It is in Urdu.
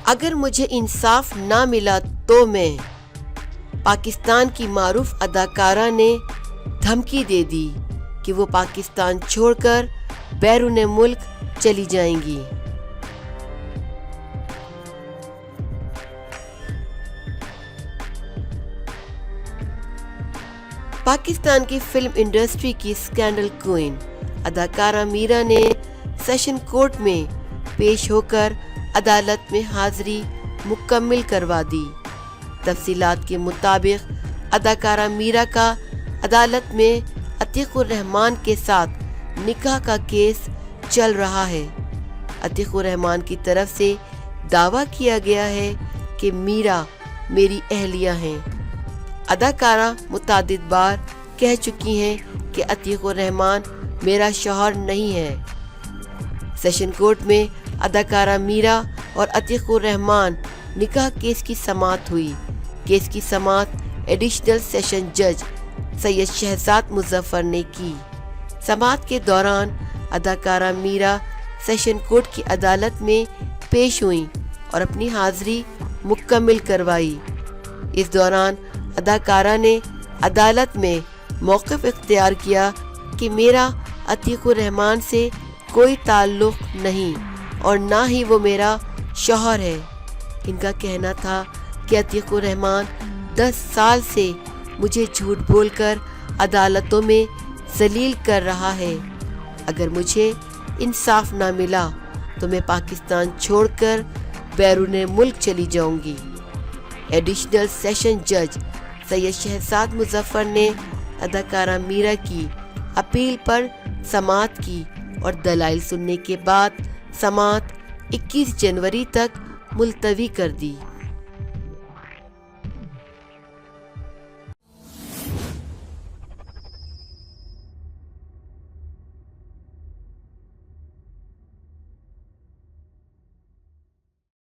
اگر مجھے انصاف نہ ملا تو میں، پاکستان کی معروف اداکارہ نے دھمکی دے دی کہ وہ پاکستان چھوڑ کر بیرون ملک چلی جائیں گی۔ پاکستان کی فلم انڈسٹری کی اسکینڈل کوئین اداکارہ میرا نے سیشن کورٹ میں پیش ہو کر عدالت میں حاضری مکمل کروا دی۔ تفصیلات کے مطابق اداکارہ میرا کا عدالت میں عتیق الرحمان کے ساتھ نکاح کا کیس چل رہا ہے۔ عتیق الرحمان کی طرف سے دعویٰ کیا گیا ہے کہ میرا میری اہلیہ ہیں۔ اداکارہ متعدد بار کہہ چکی ہیں کہ عتیق الرحمان میرا شوہر نہیں ہے۔ سیشن کورٹ میں اداکارہ میرا اور عتیق الرحمان نکاح کیس کی سماعت ہوئی۔ کیس کی سماعت ایڈیشنل سیشن جج سید شہزاد مظفر نے کی۔ سماعت کے دوران اداکارہ میرا سیشن کورٹ کی عدالت میں پیش ہوئیں اور اپنی حاضری مکمل کروائی۔ اس دوران اداکارہ نے عدالت میں موقف اختیار کیا کہ میرا عتیق الرحمان سے کوئی تعلق نہیں اور نہ ہی وہ میرا شوہر ہے۔ ان کا کہنا تھا کہ عتیق الرحمان 10 سال سے مجھے جھوٹ بول کر عدالتوں میں ذلیل کر رہا ہے۔ اگر مجھے انصاف نہ ملا تو میں پاکستان چھوڑ کر بیرون ملک چلی جاؤں گی۔ ایڈیشنل سیشن جج سید شہزاد مظفر نے اداکارہ میرا کی اپیل پر سماعت کی اور دلائل سننے کے بعد سماعت 21 جنوری تک ملتوی کر دی۔